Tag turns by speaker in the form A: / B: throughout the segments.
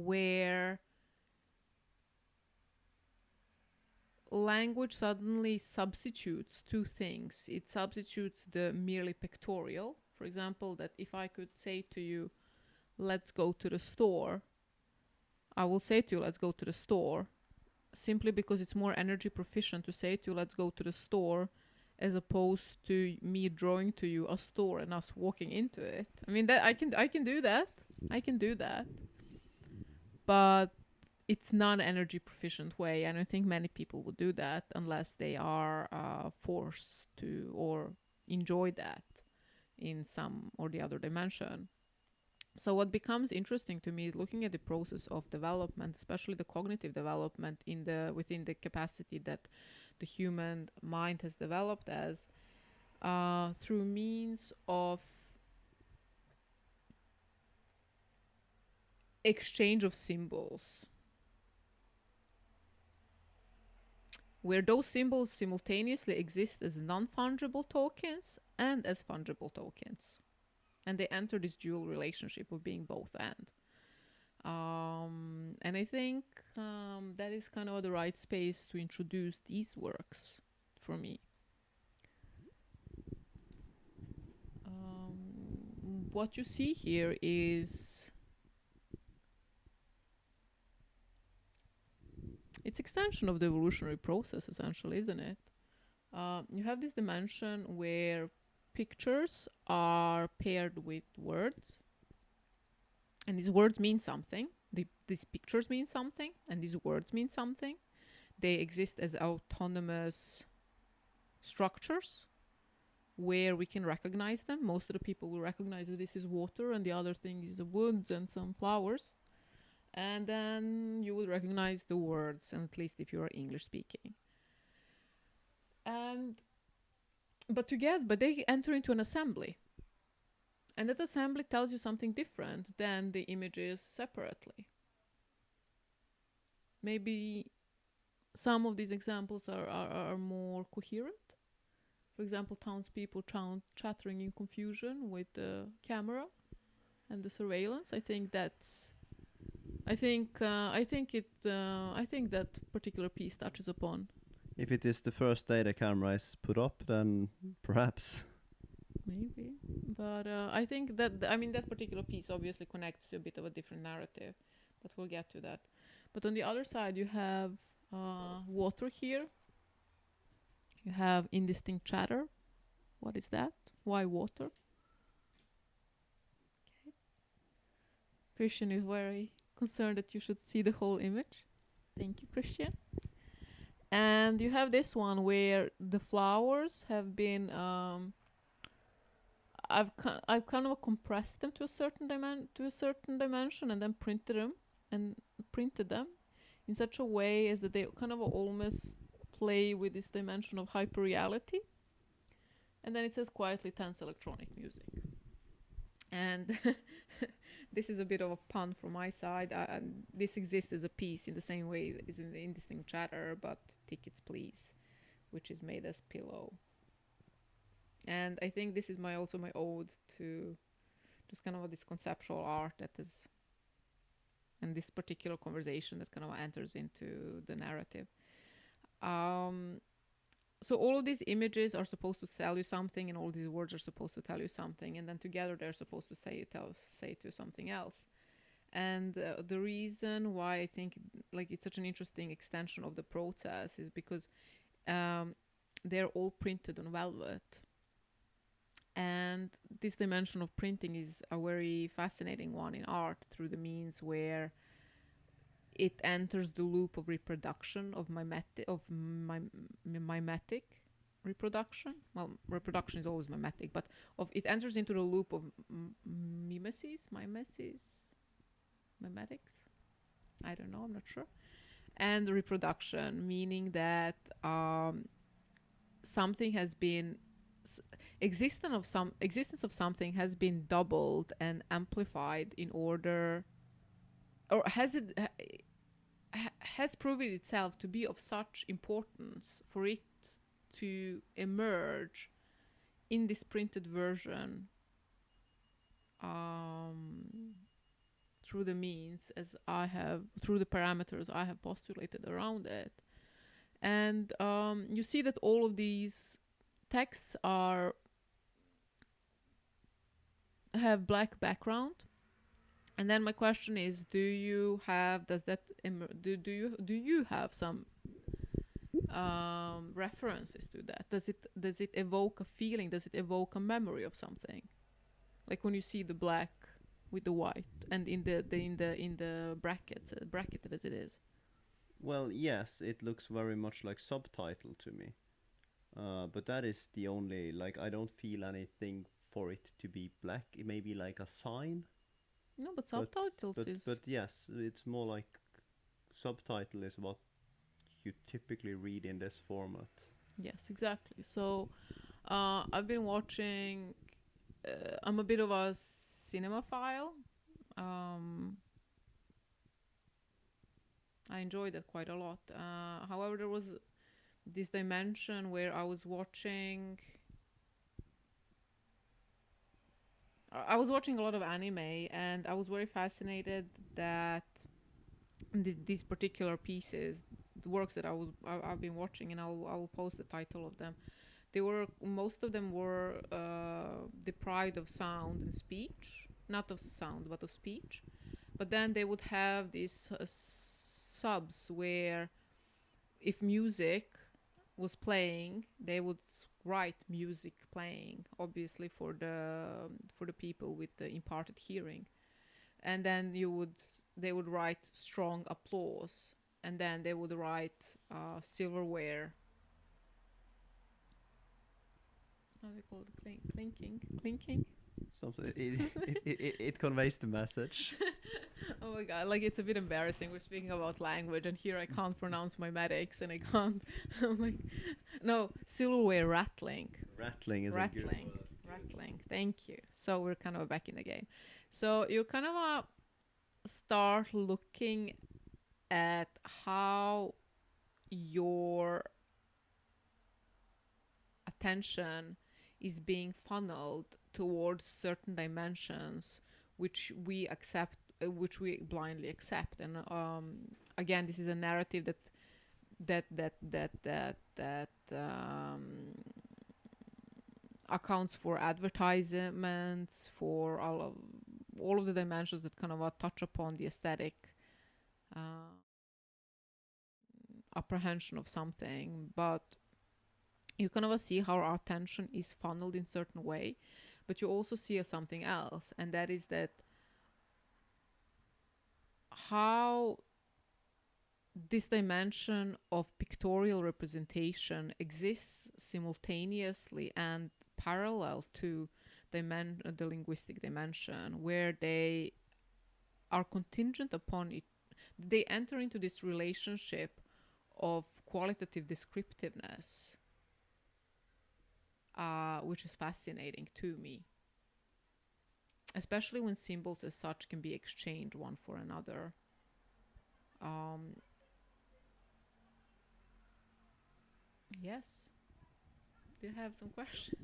A: where language suddenly substitutes two things. It substitutes the merely pictorial. For example, that if I could say to you, let's go to the store, I will say to you, let's go to the store, simply because it's more energy proficient to say to you, let's go to the store, as opposed to me drawing to you a store and us walking into it. I mean, that I can do that. I can do that. But it's not an energy proficient way. I don't think many people would do that unless they are forced to or enjoy that in some or the other dimension. So what becomes interesting to me is looking at the process of development, especially the cognitive development within the capacity that the human mind has developed as through means of exchange of symbols, where those symbols simultaneously exist as non-fungible tokens and as fungible tokens. And they enter this dual relationship of being both and. And I think that is kind of the right space to introduce these works for me. What you see here is it's extension of the evolutionary process, essentially, isn't it? You have this dimension where pictures are paired with words, and these words mean something. These pictures mean something, and these words mean something. They exist as autonomous structures where we can recognize them. Most of the people will recognize that this is water, and the other thing is the woods and some flowers. And then you will recognize the words, and at least if you are English speaking. But they enter into an assembly. And that assembly tells you something different than the images separately. Maybe some of these examples are more coherent. For example, townspeople chattering in confusion with the camera and the surveillance. I think that particular piece touches upon.
B: If it is the first day the camera is put up, then perhaps.
A: Maybe. But I think that particular piece obviously connects to a bit of a different narrative, but we'll get to that. But on the other side, you have water here. You have indistinct chatter. What is that? Why water? Okay. Christian is very concerned that you should see the whole image. Thank you, Christian. And you have this one where the flowers have been I've kind of compressed them to a certain dimension and then printed them in such a way as that they kind of almost play with this dimension of hyperreality. And then it says quietly tense electronic music. And this is a bit of a pun from my side. This exists as a piece in the same way as in the indistinct chatter, but tickets please, which is made as pillow. And I think this is also my ode to just kind of this conceptual art that is, and this particular conversation that kind of enters into the narrative. So all of these images are supposed to tell you something, and all these words are supposed to tell you something, and then together they're supposed to say to something else. And the reason why I think it's such an interesting extension of the process is because they're all printed on velvet. And this dimension of printing is a very fascinating one in art through the means where it enters the loop of reproduction of mimetic reproduction. Well, reproduction is always mimetic, but it enters into the loop of mimetics. I don't know, I'm not sure. And reproduction, meaning that something has been existence of something has been doubled and amplified in order, or has proven itself to be of such importance for it to emerge in this printed version through the means as I have, through the parameters I have postulated around it. And you see that all of these texts have black background. And then my question is, do you have some references to that? Does it evoke a feeling? Does it evoke a memory of something? Like when you see the black with the white and in the brackets, bracketed as it is.
B: Well, yes, it looks very much like subtitle to me. But that is the only, like, I don't feel anything for it to be black. It may be like a sign.
A: No, but subtitles is.
B: But yes, it's more like subtitle is what you typically read in this format.
A: Yes, exactly. So I've been watching. I'm a bit of a cinemaphile. I enjoyed that quite a lot. However, there was this dimension where I was watching a lot of anime, and I was very fascinated that these particular pieces, the works that I've been watching, and I will post the title of them. Most of them were deprived of sound and speech, not of sound but of speech. But then they would have these subs where, if music was playing, they would write music playing, obviously for the people with the imparted hearing, and then they would write strong applause, and then they would write silverware. How do they call it? Clinking.
B: Something it conveys the message.
A: Oh my god, like it's a bit embarrassing. We're speaking about language, and here I can't pronounce my medics, and I can't. I'm like, no, silverware rattling.
B: Rattling is
A: rattling.
B: a good word.
A: Rattling. Thank you. So we're kind of back in the game. So you kind of start looking at how your attention is being funneled towards certain dimensions which we blindly accept. And again, this is a narrative that accounts for advertisements, for all of the dimensions that kind of touch upon the aesthetic apprehension of something. But you kind of see how our attention is funneled in certain way, but you also see something else, and that is that how this dimension of pictorial representation exists simultaneously and parallel to the linguistic dimension, where they are contingent upon it. They enter into this relationship of qualitative descriptiveness, which is fascinating to me, especially when symbols as such can be exchanged one for another. Yes. Do you have some questions?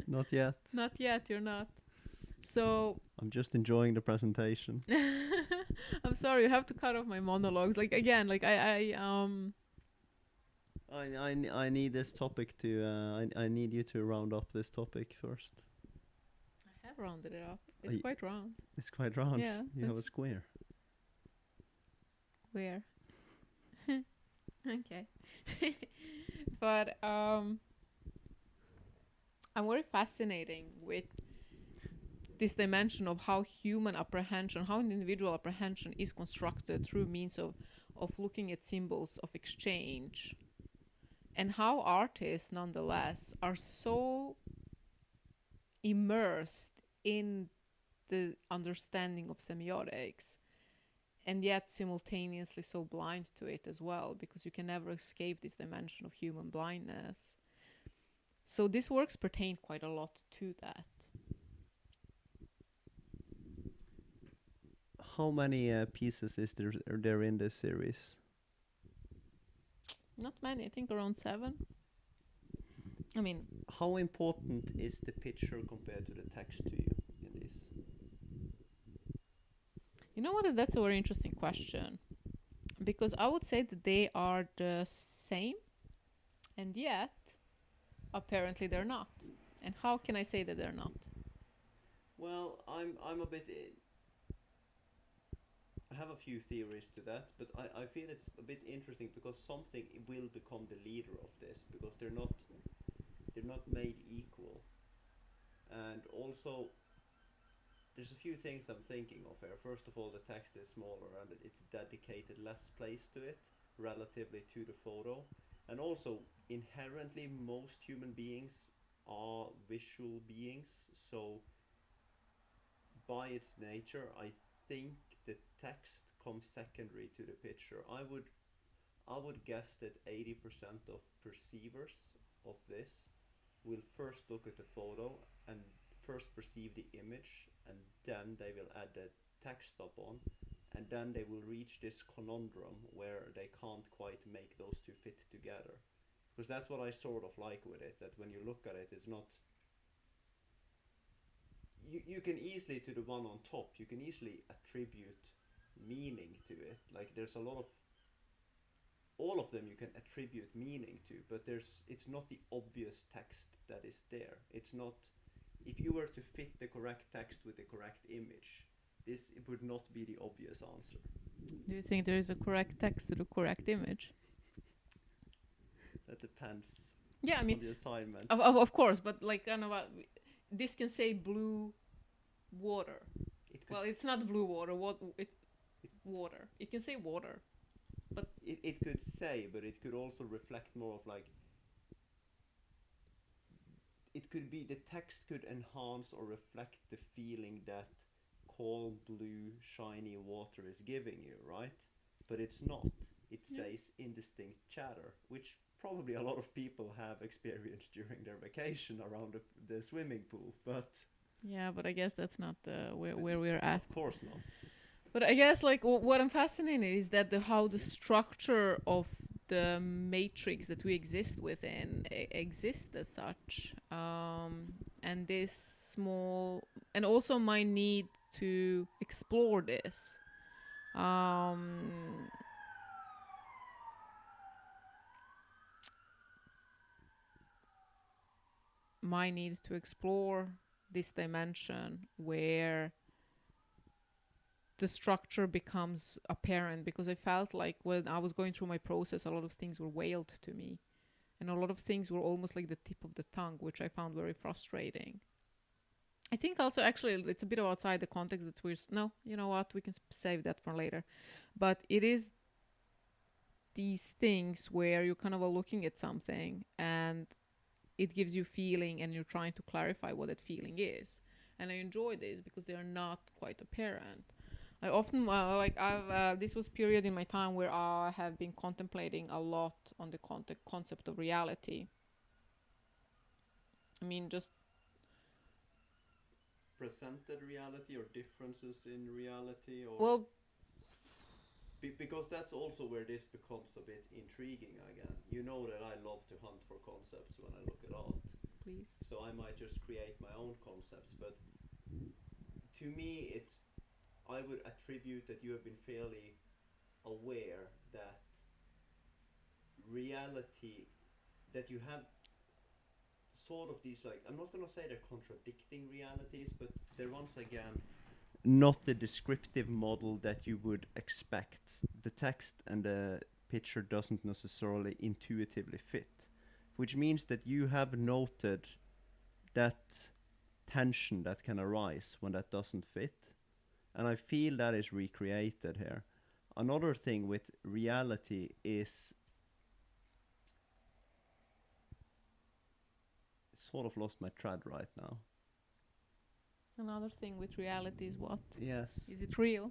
B: Not yet.
A: Not yet, you're not. So
B: I'm just enjoying the presentation.
A: I'm sorry, you have to cut off my monologues. Like again, like
B: I need this topic to I need you to round up this topic first.
A: I have rounded it up. It's quite round.
B: It's quite round.
A: Yeah.
B: You have a square.
A: Where? Okay. But I'm very fascinating with this dimension of how human apprehension, how an individual apprehension is constructed through means of looking at symbols of exchange, and how artists nonetheless are so immersed in the understanding of semiotics, and yet simultaneously so blind to it as well, because you can never escape this dimension of human blindness. So these works pertain quite a lot to that.
B: How many pieces is there in this series?
A: Not many, I think around 7. I mean,
B: how important is the picture compared to the text to you in this?
A: know what? That's a very interesting question. Because I would say that they are the same, and yet, apparently, they're not. And how can I say that they're not?
B: Well, I'm a bit. I have a few theories to that, but I feel it's a bit interesting because something will become the leader of this because they're not made equal, and also there's a few things I'm thinking of here. First of all, the text is smaller and it's dedicated less place to it relatively to the photo, and also inherently most human beings are visual beings, so by its nature, I think the text comes secondary to the picture. I would guess that 80% of perceivers of this will first look at the photo and first perceive the image, and then they will add the text up on, and then they will reach this conundrum where they can't quite make those two fit together. Because that's what I sort of like with it, that when you look at it, it's not. You can easily, to the one on top, you can easily attribute meaning to it. Like there's a lot of. All of them you can attribute meaning to, but it's not the obvious text that is there. It's not. If you were to fit the correct text with the correct image, this would not be the obvious answer.
A: Do you think there is a correct text to the correct image?
B: That depends
A: Yeah, I
B: on
A: mean,
B: the assignment.
A: of course, but like kind of this can say blue water. Well, it's not blue water. It's water. It can say water, but
B: it could say, but it could also reflect more of like. It could be the text could enhance or reflect the feeling that calm blue shiny water is giving you, right? But it's not. It says indistinct chatter, which probably a lot of people have experienced during their vacation around the swimming pool, but
A: yeah, but I guess that's not where we're at.
B: of course not.
A: But I guess like what I'm fascinated is that how the structure of the matrix that we exist within exists as such, and this small, and also my need to explore this. My need to explore this dimension where the structure becomes apparent, because I felt like when I was going through my process, a lot of things were veiled to me, and a lot of things were almost like the tip of the tongue, which I found very frustrating. I think also actually it's a bit outside the context that no, you know what, we can save that for later. But it is these things where you're kind of looking at something and it gives you feeling and you're trying to clarify what that feeling is. And I enjoy this because they are not quite apparent. I often this was period in my time where I have been contemplating a lot on the concept of reality. I mean, just
B: presented reality or differences in reality, or
A: well,
B: because that's also where this becomes a bit intriguing again. You know that I love to hunt for concepts when I look at art.
A: please.
B: So I might just create my own concepts, but to me I would attribute that you have been fairly aware that reality, that you have sort of these, like, I'm not going to say they're contradicting realities, but they're once again not the descriptive model that you would expect. The text and the picture doesn't necessarily intuitively fit, which means that you have noted that tension that can arise when that doesn't fit, and I feel that is recreated here. Another thing with reality is, sort of lost my thread right now.
A: Another thing with reality is what?
B: Yes.
A: Is it real?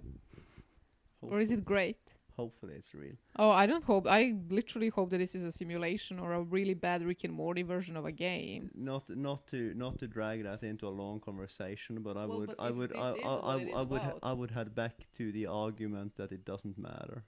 B: Hope-
A: Or is it great?
B: Hopefully it's real.
A: Oh, I don't hope. I literally hope that this is a simulation or a really bad Rick and Morty version of a game.
B: Not to drag that into a long conversation, but I
A: Well,
B: would
A: but
B: I
A: if
B: would
A: this
B: I
A: is
B: I
A: what it is
B: I would
A: about.
B: I would head back to the argument that it doesn't matter.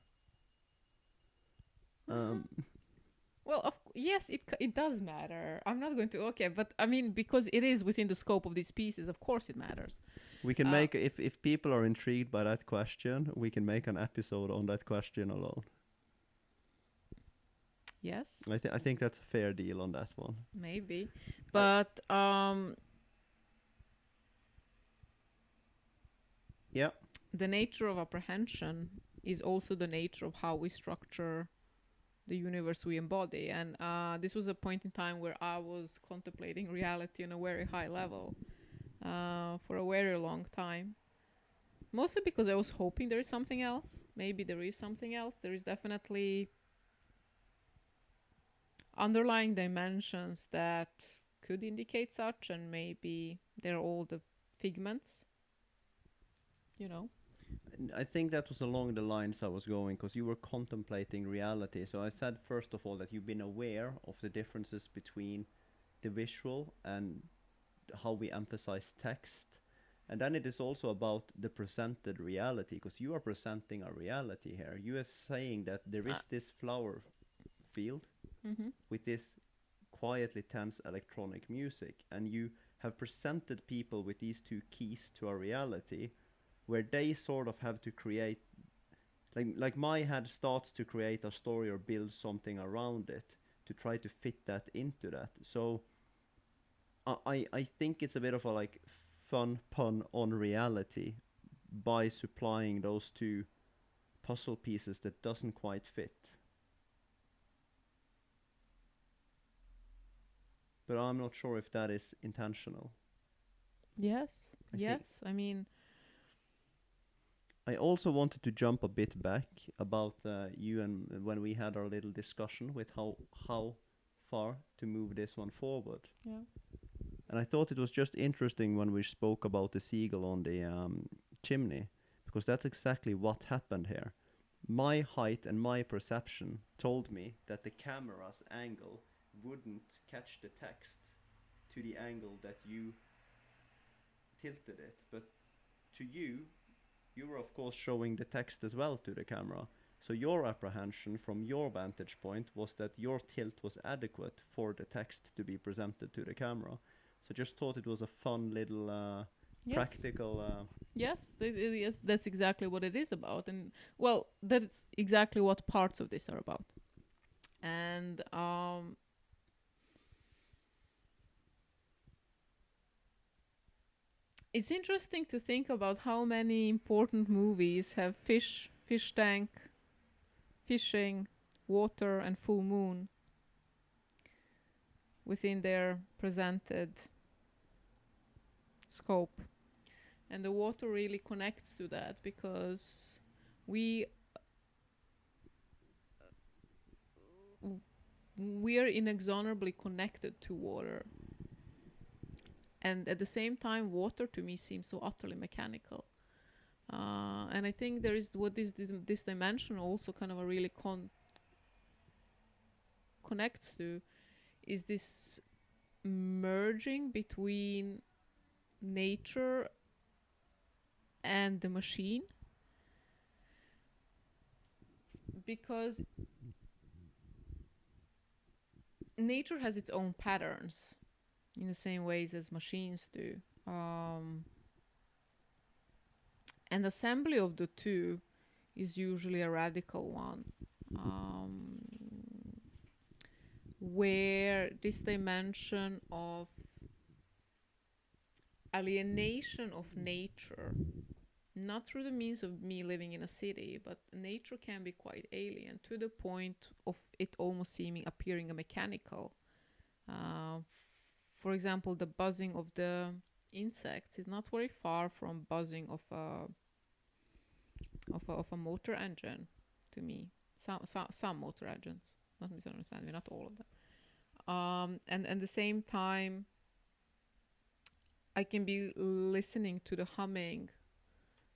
A: Well, yes, it does matter. I'm not going to, okay, but I mean, because it is within the scope of these pieces, of course it matters.
B: We can
A: Uh,
B: make if people are intrigued by that question, we can make an episode on that question alone.
A: Yes,
B: I think that's a fair deal on that one.
A: maybe.
B: I-
A: But
B: Yeah.
A: the nature of apprehension is also the nature of how we structure the universe we embody. And this was a point in time where I was contemplating reality on a very high level for a very long time. Mostly because I was hoping there is something else. Maybe there is something else. There is definitely underlying dimensions that could indicate such, and maybe they're all the figments, you know.
B: I think that was along the lines I was going, because you were contemplating reality. So I said first of all that you've been aware of the differences between the visual and how we emphasize text. And then it is also about the presented reality, because you are presenting a reality here. You are saying that there is this flower field
A: Mm-hmm.
B: with this quietly tense electronic music, and you have presented people with these two keys to a reality where they sort of have to create, like my head starts to create a story or build something around it to try to fit that into that. So I think it's a bit of a like fun pun on reality by supplying those two puzzle pieces that doesn't quite fit. But I'm not sure if that is intentional.
A: Yes,
B: I
A: yes.
B: think
A: I mean,
B: I also wanted to jump a bit back about you and when we had our little discussion with how far to move this one forward.
A: yeah.
B: And I thought it was just interesting when we spoke about the seagull on the chimney, because that's exactly what happened here. My height and my perception told me that the camera's angle wouldn't catch the text to the angle that you tilted it, but to you, you were of course showing the text as well to the camera. So your apprehension from your vantage point was that your tilt was adequate for the text to be presented to the camera. So just thought it was a fun little
A: Yes.
B: practical.
A: Yes, yes, that's exactly what it is about. And, well, that's exactly what parts of this are about. And it's interesting to think about how many important movies have fish tank, fishing, water, and full moon within their presented scope. And the water really connects to that, because we are inexorably connected to water. And at the same time, water to me seems so utterly mechanical. And I think there is what this dimension also kind of a really connects to is this merging between nature and the machine. Because nature has its own patterns in the same ways as machines do. And assembly of the two is usually a radical one, where this dimension of alienation of nature, not through the means of me living in a city, but nature can be quite alien to the point of it almost appearing a mechanical. For example, the buzzing of the insects is not very far from buzzing of a motor engine to me. Some motor engines, not misunderstand me, not all of them. And at the same time, I can be listening to the humming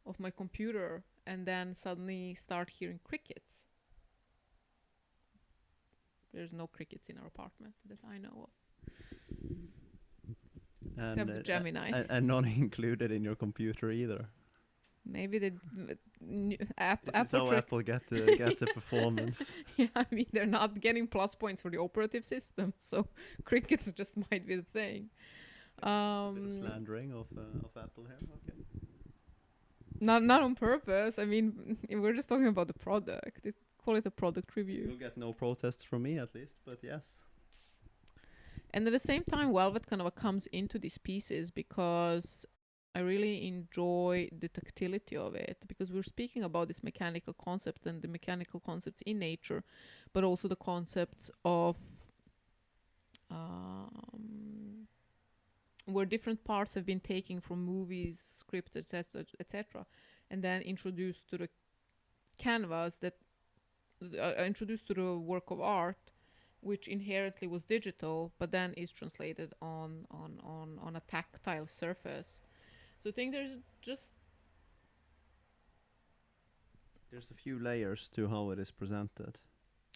A: of my computer and then suddenly start hearing crickets. There's no crickets in our apartment that I know of.
B: And,
A: Except the Gemini.
B: and not included in your computer either.
A: Maybe the
B: This is
A: Apple
B: how Apple get the performance.
A: Yeah, I mean, they're not getting plus points for the operative system, so crickets just might be the thing.
B: It's a bit of
A: Um,
B: slandering of Apple here. Okay.
A: not on purpose. I mean, we're just talking about the product. Call it a product review.
B: You'll get no protests from me at least, but yes.
A: And at the same time, Velvet kind of comes into these pieces because I really enjoy the tactility of it, because we're speaking about this mechanical concept and the mechanical concepts in nature, but also the concepts of where different parts have been taken from movies, scripts, etc., etc., and then introduced to the canvas that introduced to the work of art, which inherently was digital, but then is translated on a tactile surface. So I think
B: there's a few layers to how it is presented.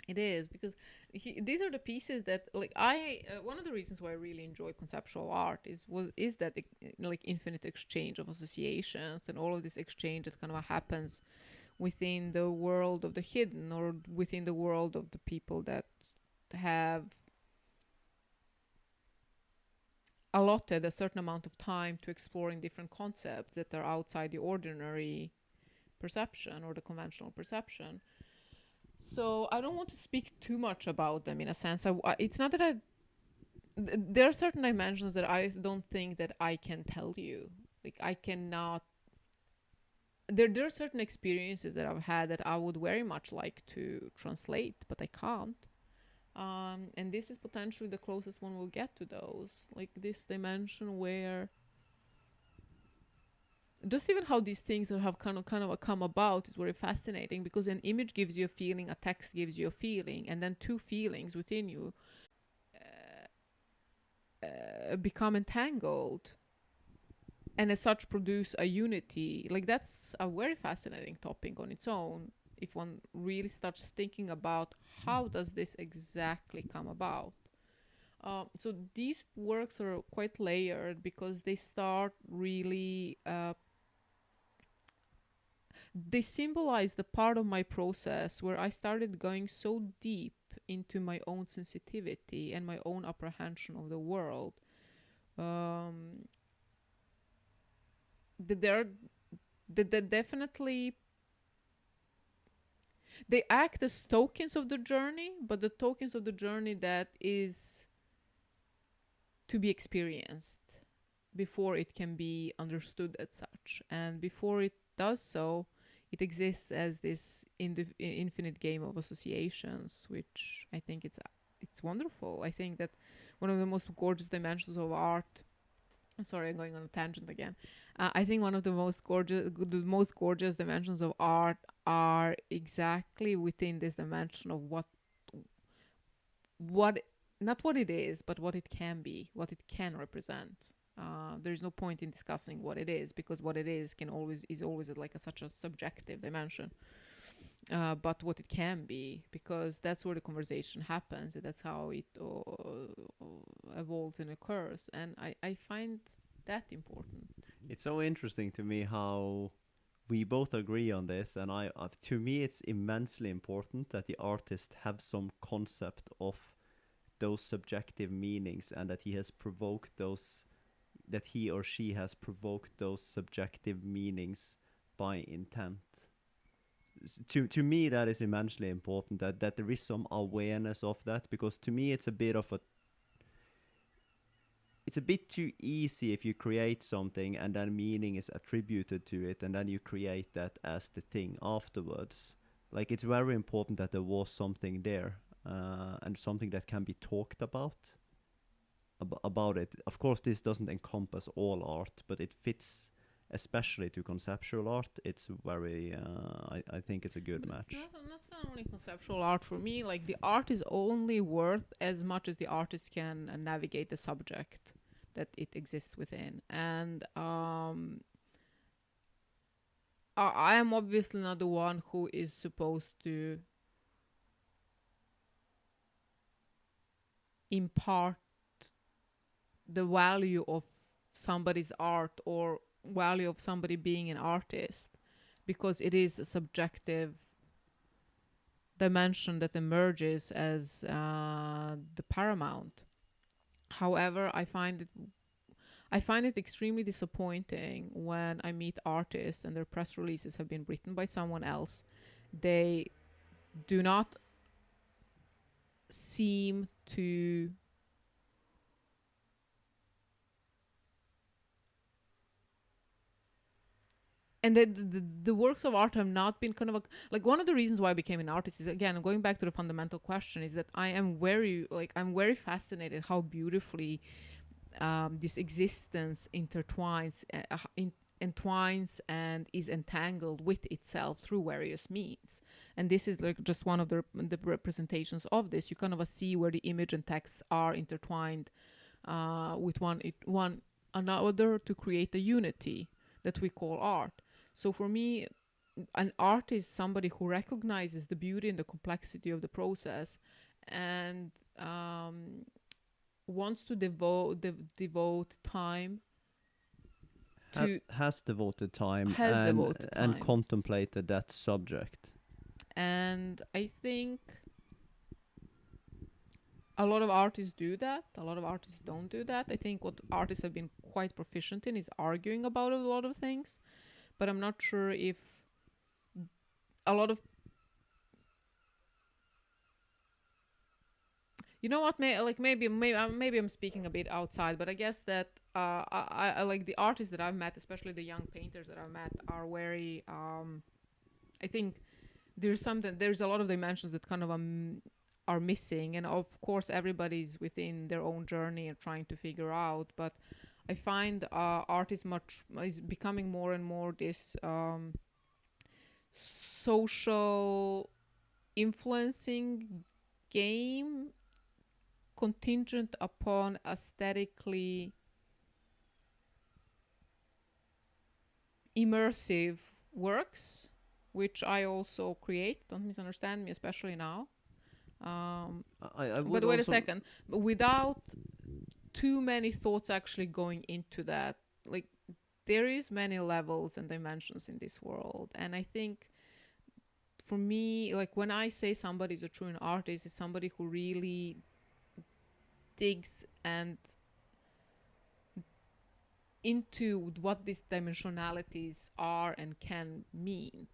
A: it is, because these are the pieces that, like, I one of the reasons why I really enjoy conceptual art is that like infinite exchange of associations and all of this exchange that kind of happens within the world of the hidden, or within the world of the people that have allotted a certain amount of time to exploring different concepts that are outside the ordinary perception or the conventional perception. So I don't want to speak too much about them, in a sense. It's not that there are certain dimensions that I don't think that I can tell you. Like, I cannot. There are certain experiences that I've had that I would very much like to translate, but I can't. And this is potentially the closest one we'll get to those. Like, this dimension where just even how these things have kind of come about is very fascinating, because an image gives you a feeling, a text gives you a feeling, and then two feelings within you become entangled, and as such produce a unity. Like, that's a very fascinating topic on its own, if one really starts thinking about how does this exactly come about. So these works are quite layered, because they start really they symbolize the part of my process where I started going so deep into my own sensitivity and my own apprehension of the world. That definitely, they act as tokens of the journey, but the tokens of the journey that is to be experienced before it can be understood as such. And before it does so, it exists as this infinite game of associations, which I think it's wonderful. I think that one of the most gorgeous dimensions of art. I'm sorry, I'm going on a tangent again. I think one of the most gorgeous dimensions of art are exactly within this dimension of what not what it is, but what it can be, what it can represent. There's no point in discussing what it is, because what it is is always like such a subjective dimension. But what it can be, because that's where the conversation happens, and that's how it evolves and occurs. And I find that important.
B: It's so interesting to me how we both agree on this, and to me it's immensely important that the artist have some concept of those subjective meanings, and that he or she has provoked those subjective meanings by intent. To me, that is immensely important, that there is some awareness of that, because to me it's a bit too easy if you create something and then meaning is attributed to it, and then you create that as the thing afterwards. Like, it's very important that there was something there, and something that can be talked about it. Of course, this doesn't encompass all art, but it fits especially to conceptual art. It's very I think it's a good match.
A: That's not only conceptual art for me. Like, the art is only worth as much as the artist can navigate the subject that it exists within. And I am obviously not the one who is supposed to impart the value of somebody's art or value of somebody being an artist, because it is a subjective dimension that emerges as the paramount. However, I find I find it extremely disappointing when I meet artists and their press releases have been written by someone else. They do not seem to and the works of art have not been kind of like one of the reasons why I became an artist is, again, going back to the fundamental question, is that I'm very fascinated how beautifully this existence entwines and is entangled with itself through various means. And this is like just one of the representations of this. You kind of see where the image and text are intertwined with one another to create a unity that we call art. So for me, an artist is somebody who recognizes the beauty and the complexity of the process, and wants to devote time to
B: has devoted time
A: devoted
B: and
A: time.
B: contemplated that subject.
A: And I think a lot of artists do that. A lot of artists don't do that. I think what artists have been quite proficient in is arguing about a lot of things, but I'm not sure if a lot of you know what, maybe I'm speaking a bit outside, but I guess that I like the artists that I've met, especially the young painters that I've met, are very I think there's a lot of dimensions that kind of are missing, and of course everybody's within their own journey and trying to figure out, but I find art is becoming more and more this social influencing game contingent upon aesthetically immersive works, which I also create. Don't misunderstand me, especially now.
B: I would
A: but wait a
B: also-
A: second. Without too many thoughts actually going into that, like, there is many levels and dimensions in this world, and I think for me, like, when I say somebody's a true artist, is somebody who really digs and into what these dimensionalities are and can mean.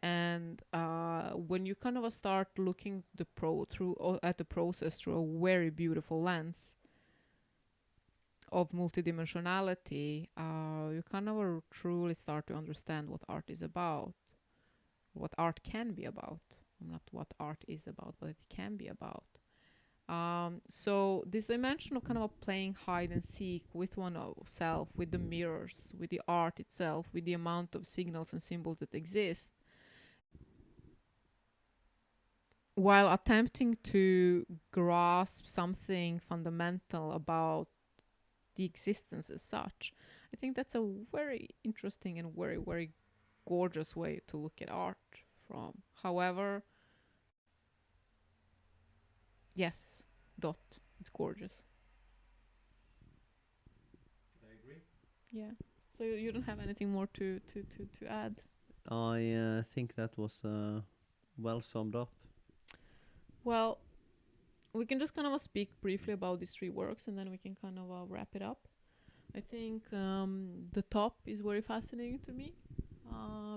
A: And when you kind of start looking at the process through a very beautiful lens of multidimensionality, you kind of truly start to understand what art is about, what art can be about. Not what art is about, but it can be about. So this dimension of kind of playing hide and seek with oneself, with the mirrors, with the art itself, with the amount of signals and symbols that exist, while attempting to grasp something fundamental about the existence as such. I think that's a very interesting and very, very gorgeous way to look at art from. However, yes, it's gorgeous.
B: I agree.
A: Yeah. So you don't have anything more to add?
B: I think that was well summed up.
A: Well, we can just kind of speak briefly about these three works, and then we can kind of wrap it up. I think the top is very fascinating to me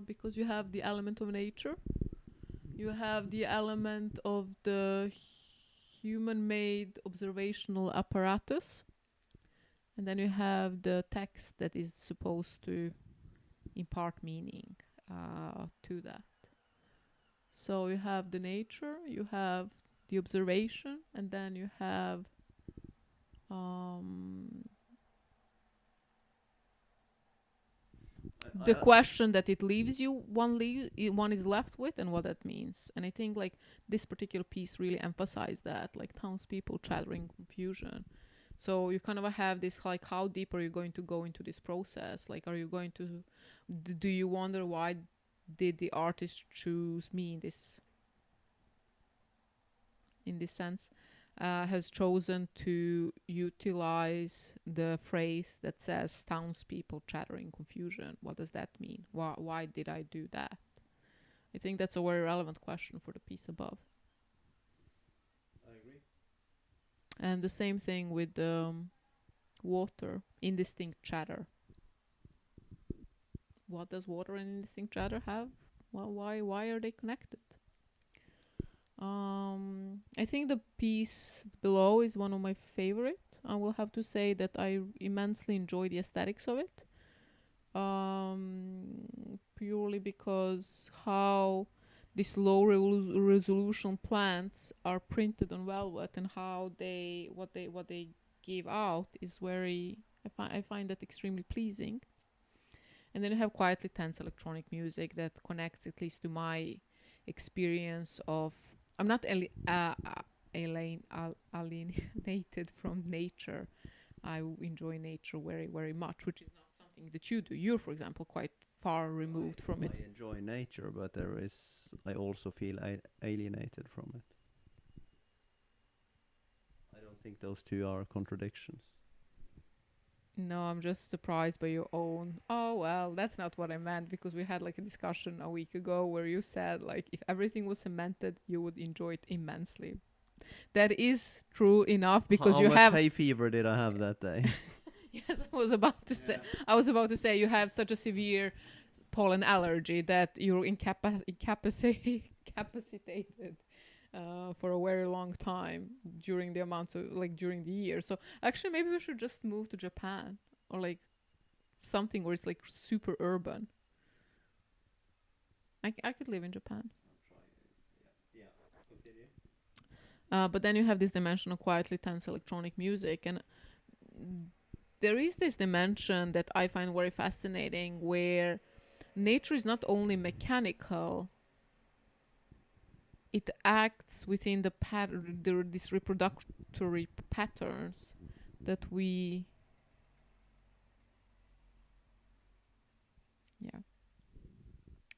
A: because you have the element of nature, you have the element of the human-made observational apparatus, and then you have the text that is supposed to impart meaning to that. So you have the nature, you have the observation, and then you have the question that it leaves you, one is left with, and what that means. And I think like this particular piece really emphasized that, like townspeople chattering confusion. So you kind of have this, like, how deep are you going to go into this process? Like, are you going to do you wonder why did the artist choose me in this sense? Has chosen to utilize the phrase that says townspeople chattering confusion. What does that mean? Why did I do that? I think that's a very relevant question for the piece above.
B: I agree.
A: And the same thing with water, indistinct chatter. What does water and indistinct chatter have? Well, why are they connected? I think the piece below is one of my favorite. I will have to say that I immensely enjoy the aesthetics of it. Purely because how these low resolution plants are printed on velvet and how what they give out is very, I find that extremely pleasing. And then you have quietly tense electronic music that connects, at least to my experience of, I'm not alienated from nature. I enjoy nature very, very much, which is not something that you do. You're, for example, quite far removed from it.
B: I enjoy nature, but I also feel alienated from it. I don't think those two are contradictions.
A: No, I'm just surprised by your own. Oh, well, that's not what I meant, because we had like a discussion a week ago where you said like if everything was cemented, you would enjoy it immensely. That is true enough, because
B: How
A: you
B: much
A: have.
B: hay fever did I have that day?
A: Yes, I was about to say. I was about to say you have such a severe pollen allergy that you're incapacitated for a very long time during the amounts of during the year. So actually, maybe we should just move to Japan or like something where it's like super urban. I could live in Japan.
B: Yeah, continue.
A: But then you have this dimension of quietly tense electronic music, and there is this dimension that I find very fascinating, where nature is not only mechanical, it acts within the these reproductory patterns that we. Yeah.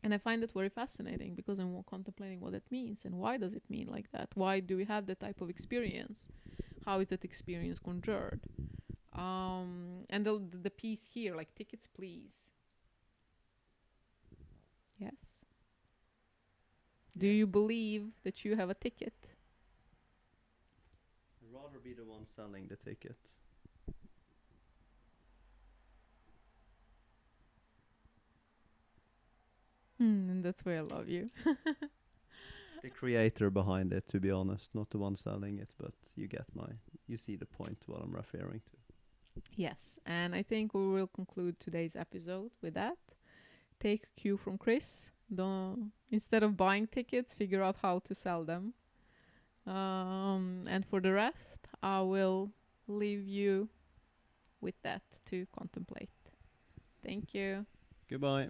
A: And I find it very fascinating, because I'm contemplating what it means and why does it mean like that? Why do we have that type of experience? How is that experience conjured? And the piece here, like tickets, please. Yes. Do you believe that you have a ticket?
B: I'd rather be the one selling the ticket.
A: And that's why I love you.
B: The creator behind it, to be honest, not the one selling it, but you see the point what I'm referring to.
A: Yes, and I think we will conclude today's episode with that. Take a cue from Chris. Instead of buying tickets, figure out how to sell them. And for the rest, I will leave you with that to contemplate. Thank you.
B: Goodbye.